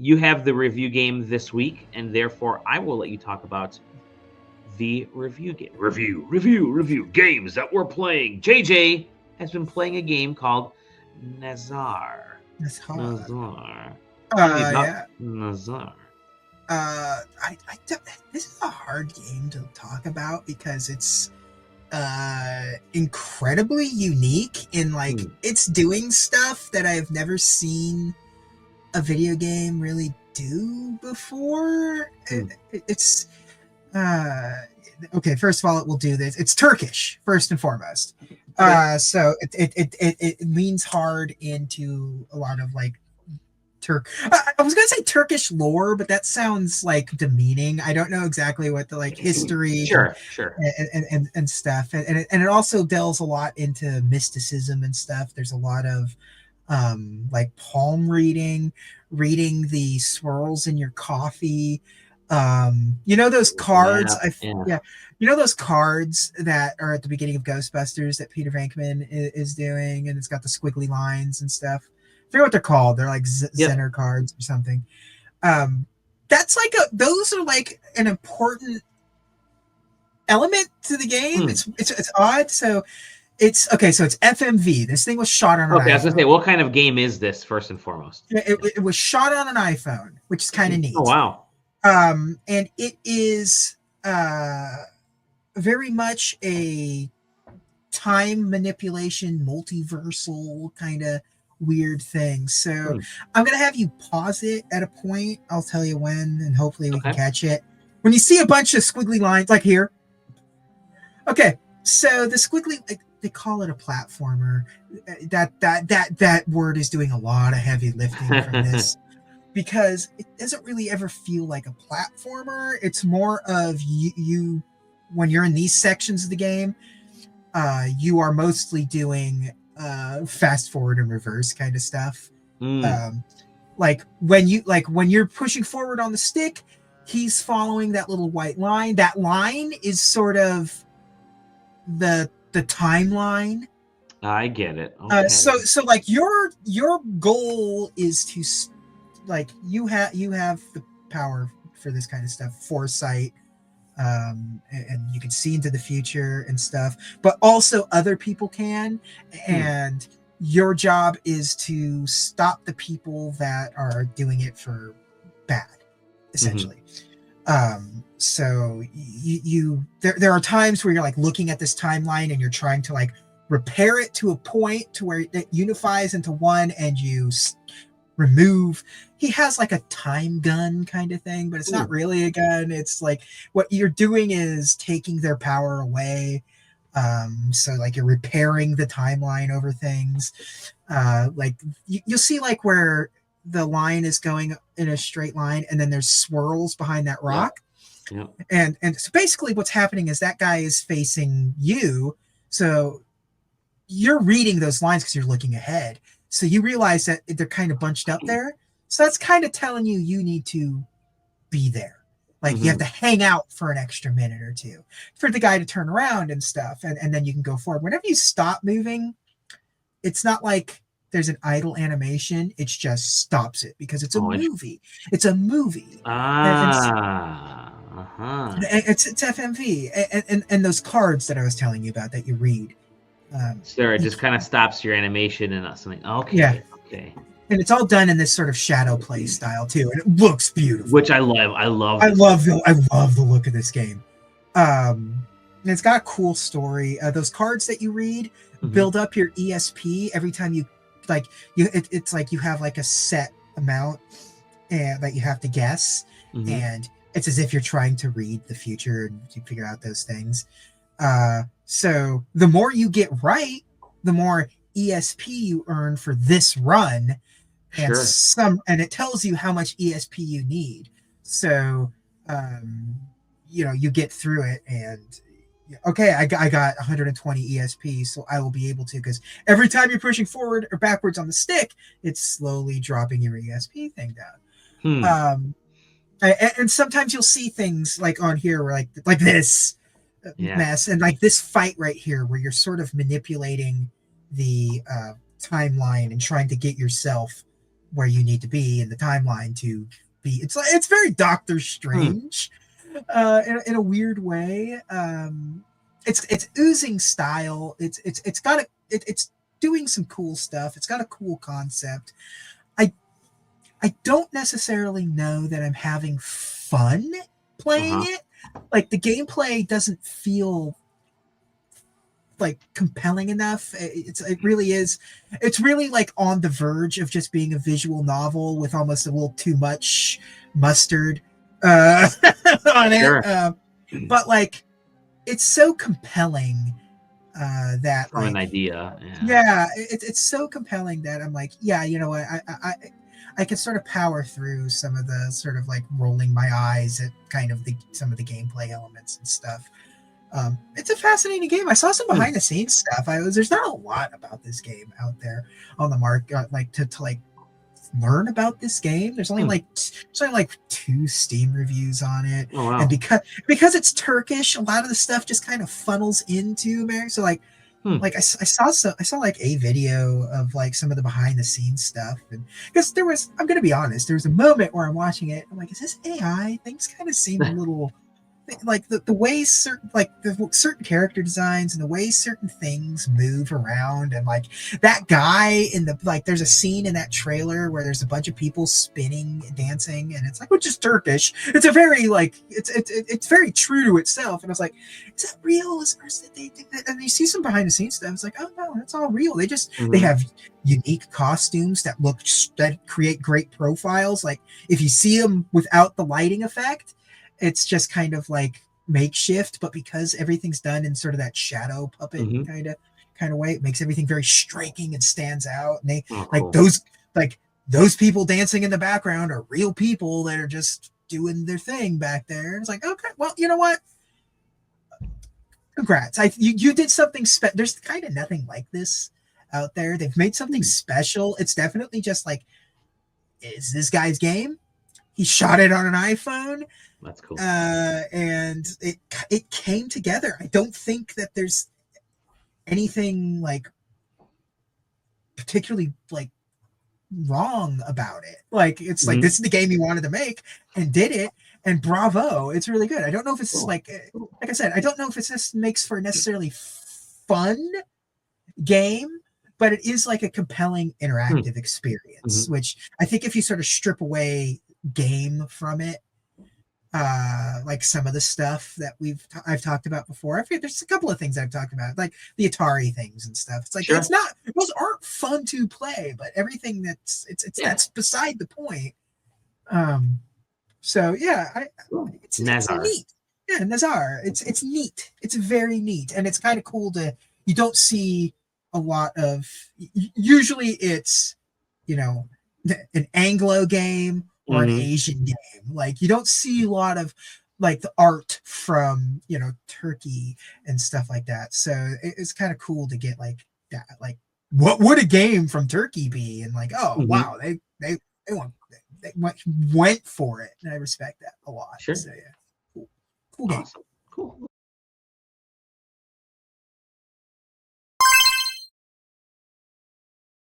you have the review game this week, and therefore I will let you talk about the review game. Review games that we're playing. JJ has been playing a game called Nazar. That's hard. Nazar. Tell me about Nazar. This is a hard game to talk about because it's incredibly unique in like it's doing stuff that I've never seen a video game really do before. It's okay. First of all, it will do this. It's Turkish first and foremost. So it leans hard into a lot of like I was gonna say Turkish lore, but that sounds like demeaning. I don't know exactly what the like history, sure, and stuff, and it also delves a lot into mysticism and stuff. There's a lot of like palm reading the swirls in your coffee. You know those cards? You know those cards that are at the beginning of Ghostbusters that Peter Venkman is doing, and it's got the squiggly lines and stuff. I forget what they're called. They're like Zener cards or something. That's like those are like an important element to the game. It's odd. So it's okay. So it's FMV. This thing was shot on an iPhone. I was gonna say, what kind of game is this first and foremost? It was shot on an iPhone, which is kind of neat. Oh wow. And it is very much a time manipulation, multiversal kind of weird thing. So I'm gonna have you pause it at a point. I'll tell you when, and hopefully we can catch it. When you see a bunch of squiggly lines, like here. Okay, so the squiggly, they call it a platformer. That word is doing a lot of heavy lifting from this because it doesn't really ever feel like a platformer. It's more of you when you're in these sections of the game. You are mostly doing fast forward and reverse kind of stuff. Like when you're pushing forward on the stick, he's following that little white line. That line is sort of the timeline. I get it. Okay. So like your goal is to like you have the power for this kind of stuff, foresight. And you can see into the future and stuff, but also other people can, and your job is to stop the people that are doing it for bad, essentially. So there are times where you're like looking at this timeline and you're trying to like repair it to a point to where it unifies into one, and you remove. He has like a time gun kind of thing, but it's not really a gun. It's like what you're doing is taking their power away. So like you're repairing the timeline over things. Like you'll see like where the line is going in a straight line, and then there's swirls behind that rock. And so basically what's happening is that guy is facing you, so you're reading those lines because you're looking ahead. So you realize that they're kind of bunched up there. So that's kind of telling you need to be there. Like you have to hang out for an extra minute or two for the guy to turn around and stuff. And then you can go forward. Whenever you stop moving, it's not like there's an idle animation. It just stops it because it's a movie. It's a movie. It's FMV. And those cards that I was telling you about that you read. Sure, it just kind of stops your animation and something. Okay. And it's all done in this sort of shadow play style too, and it looks beautiful. Which I love. I love the look of this game. And it's got a cool story. Those cards that you read build up your ESP every time you like. It's like you have like a set amount and that you have to guess, and it's as if you're trying to read the future and you figure out those things. So the more you get right, the more ESP you earn for this run, and it tells you how much ESP you need. So you get through it, and I got 120 ESP, so I will be able to, because every time you're pushing forward or backwards on the stick, it's slowly dropping your ESP thing down. And sometimes you'll see things like on here where like this mess, and like this fight right here where you're sort of manipulating the timeline and trying to get yourself where you need to be in the timeline to be. It's very Doctor Strange, in a weird way. It's oozing style. It's doing some cool stuff. It's got a cool concept. I I don't necessarily know that I'm having fun playing it. Like the gameplay doesn't feel like compelling enough. It really is. It's really like on the verge of just being a visual novel with almost a little too much mustard on it. Sure. But like it's so compelling that From an like idea. yeah, it's so compelling that I'm like, yeah, you know what, I can sort of power through some of the sort of like rolling my eyes at kind of some of the gameplay elements and stuff. It's a fascinating game. I saw some behind the scenes stuff. There's not a lot about this game out there on the market, like to like learn about this game. There's only like 2 Steam reviews on it, Oh, wow. and because it's Turkish, a lot of the stuff just kind of funnels into America. So like like I saw like a video of like some of the behind the scenes stuff, and because I'm gonna be honest, there was a moment where I'm watching it, I'm like, is this AI? Things kind of seem a little like the way certain character designs and the way certain things move around, and like that guy in the like there's a scene in that trailer where there's a bunch of people spinning dancing, and it's like, which is Turkish. It's a very like it's very true to itself, and I was like, is that real? And you see some behind the scenes stuff, it's like, oh no, it's all real. They have unique costumes that create great profiles. Like if you see them without the lighting effect, it's just kind of like makeshift, but because everything's done in sort of that shadow puppet kind of way, it makes everything very striking and stands out. And they those people dancing in the background are real people that are just doing their thing back there. And it's like, okay, well, you know what? Congrats. You did something special. There's kind of nothing like this out there. They've made something special. It's definitely just like, is this guy's game? He shot it on an iPhone. That's cool. And it came together. I don't think that there's anything like particularly like wrong about it. Like it's like, this is the game you wanted to make and did it, and bravo, it's really good. I don't know if it's like I said, I don't know if it's just makes for a necessarily fun game, but it is like a compelling interactive experience, which I think if you sort of strip away game from it, like some of the stuff that I've talked about before. I forget, there's a couple of things I've talked about, like the Atari things and stuff. It's like it's not; those aren't fun to play, but everything that's beside the point. So yeah, it's neat. Yeah, Nazar. It's neat. It's very neat, and it's kind of cool to. You don't see a lot of. Usually, it's an Anglo game or an Asian game. Like you don't see a lot of like the art from Turkey and stuff like that. So it's kind of cool to get like that. Like what would a game from Turkey be? And like, oh wow, they went for it, and I respect that a lot. Sure. So yeah, cool game. Awesome.